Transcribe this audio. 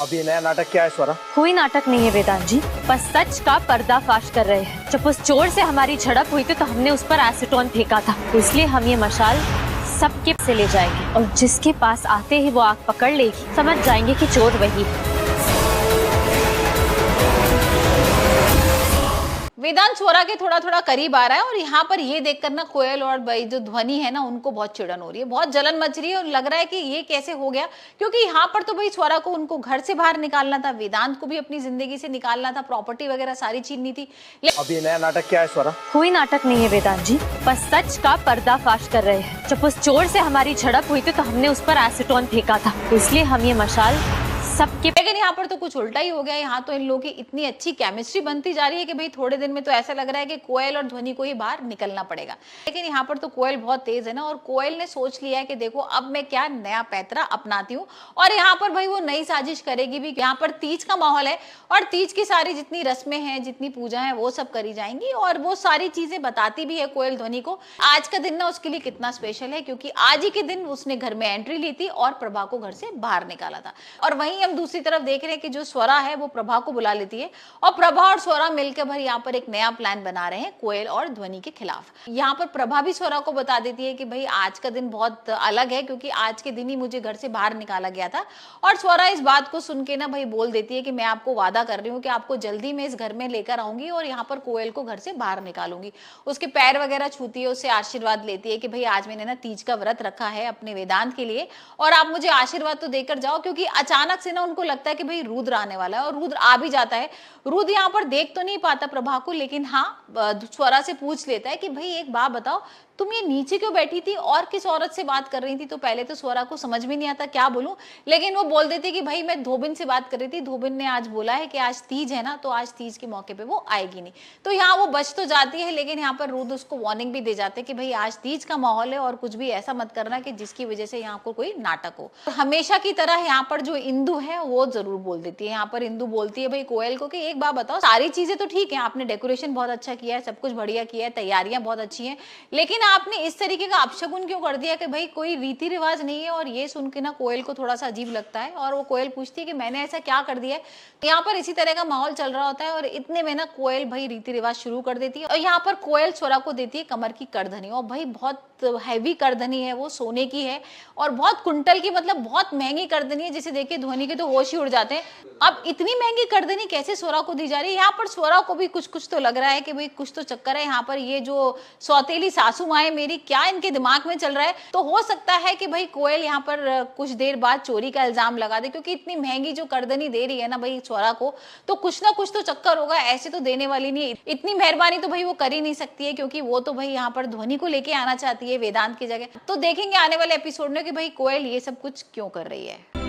अब ये नया नाटक क्या है स्वरा? कोई नाटक नहीं है वेदांत जी, बस सच का पर्दाफाश कर रहे हैं। जब उस चोर से हमारी झड़प हुई थी तो हमने उस पर एसीटोन फेंका था, इसलिए हम ये मशाल सबके से ले जाएंगे और जिसके पास आते ही वो आग पकड़ लेगी, समझ जाएंगे कि चोर वही है। वेदांत स्वरा के थोड़ा थोड़ा करीब आ रहा है और यहाँ पर ये देखकर ना कोयल और भाई जो ध्वनि है ना उनको बहुत चिड़न हो रही है, बहुत जलन मच रही है और लग रहा है कि ये कैसे हो गया, क्योंकि यहाँ पर तो भाई स्वरा को उनको घर से बाहर निकालना था, वेदांत को भी अपनी जिंदगी से निकालना था, प्रॉपर्टी वगैरह सारी छीननी थी। अब ये नया नाटक क्या है स्वरा? कोई नाटक नहीं है वेदांत जी, बस सच का पर्दाफाश कर रहे हैं। जब उस चोर से हमारी झड़प हुई थी तो हमने उस पर एसीटोन फेंका था, इसलिए हम ये मशाल सबके। लेकिन यहाँ पर तो कुछ उल्टा ही हो गया। यहाँ तो इन लोगों की इतनी अच्छी केमिस्ट्री बनती जा रही है कि भाई थोड़े दिन में तो ऐसा लग रहा है कि कोयल और ध्वनि को ही बाहर निकलना पड़ेगा। लेकिन यहाँ पर तो कोयल बहुत तेज है ना, और कोयल ने सोच लिया है कि देखो अब मैं क्या नया पैतरा अपनाती हूँ, और यहाँ पर भाई वो नई साजिश करेगी भी। यहाँ पर तीज का माहौल है और तीज की सारी जितनी रस्में हैं, जितनी पूजा है, वो सब करी जाएंगी और वो सारी चीजें बताती भी है कोयल ध्वनि को। आज का दिन ना उसके लिए कितना स्पेशल है, क्योंकि आज ही के दिन उसने घर में एंट्री ली थी और प्रभा को घर से बाहर निकाला था। और वहीं हम दूसरी तरफ देख रहे हैं कि जो स्वरा है वो प्रभा को बुला लेती है और प्रभा और स्वरा मिलकर भाई यहाँ पर एक नया प्लान बना रहे हैं कोयल और ध्वनि के खिलाफ। यहाँ पर प्रभा भी स्वरा को बता देती है कि भाई आज का दिन बहुत अलग है, क्योंकि आज के दिन ही मुझे घर से बाहर निकाला गया था। और स्वरा इस बात को सुन के ना भाई बोल देती है कि मैं आपको वादा कर रही हूँ कि आपको जल्दी में इस घर में लेकर आऊंगी और यहाँ पर कोयल को घर से बाहर निकालूंगी। उसके पैर वगैरह छूती है, उससे आशीर्वाद लेती है कि भाई आज मैंने ना तीज का व्रत रखा है अपने वेदांत के लिए और आप मुझे आशीर्वाद तो देकर जाओ। क्योंकि अचानक से ना उनको लगता है कि भाई रुद्र आने वाला है और रुद्र आ भी जाता है। रुद्र यहाँ पर देख तो नहीं पाता प्रभा को, लेकिन हाँ स्वरा से पूछ लेता है कि भाई एक बात बताओ, तुम ये नीचे क्यों बैठी थी और किस औरत से बात कर रही थी? तो पहले तो स्वरा को समझ भी नहीं आता क्या बोलूं, लेकिन वो बोल देती कि भाई मैं धोबिन से बात कर रही थी, धोबिन ने आज बोला है कि आज तीज है ना, तो आज तीज के मौके पे वो आएगी नहीं। तो यहाँ वो बच तो जाती है, लेकिन यहाँ पर रुद्र उसको वार्निंग भी दे जाते हैं कि भाई आज तीज का माहौल है और कुछ भी ऐसा मत करना कि जिसकी वजह से यहाँ पर कोई नाटक हो। हमेशा की तरह यहाँ पर जो इंदु है वो जरूर बोल देती है। यहाँ पर इंदु बोलती है भाई कोयल को कि एक बात बताओ, सारी चीजें तो ठीक है, आपने डेकोरेशन बहुत अच्छा किया है, सब कुछ बढ़िया किया है, तैयारियां बहुत अच्छी हैं, लेकिन आपने इस तरीके का अपशगुन क्यों कर दिया कि भाई कोई रीति रिवाज नहीं है। और ये सुन के ना कोयल को थोड़ा सा अजीब लगता है और वो कोयल पूछती है कि मैंने ऐसा क्या कर दिया है। यहाँ पर इसी तरह का माहौल चल रहा होता है और इतने में ना कोयल भाई रीति रिवाज शुरू कर देती है और यहाँ पर कोयल स्वरा को देती है कमर की करधनी। और भाई बहुत हैवी करधनी है, वो सोने की है और बहुत कुंटल की, मतलब बहुत महंगी करधनी है, जिसे देख के ध्वनि के तो होश ही उड़ जाते हैं। अब इतनी महंगी करधनी कैसे स्वरा को दी जा रही है? यहाँ पर स्वरा को भी कुछ कुछ तो लग रहा है कि भाई कुछ तो चक्कर है। यहाँ पर ये जो सौतेली सासू माँ है मेरी, क्या इनके दिमाग में चल रहा है? तो हो सकता है कि भाई कोयल यहाँ पर कुछ देर बाद चोरी का इल्जाम लगा दे, क्योंकि इतनी महंगी जो करधनी दे रही है ना भाई स्वरा को, तो कुछ ना कुछ तो चक्कर होगा, ऐसे तो देने वाली नहीं है। इतनी मेहरबानी तो भाई वो कर ही नहीं सकती है, क्योंकि वो तो भाई यहाँ पर ध्वनि को लेके आना चाहती है वेदांत की जगह। तो देखेंगे आने वाले एपिसोड में कि भाई कोयल ये सब कुछ क्यों कर रही है।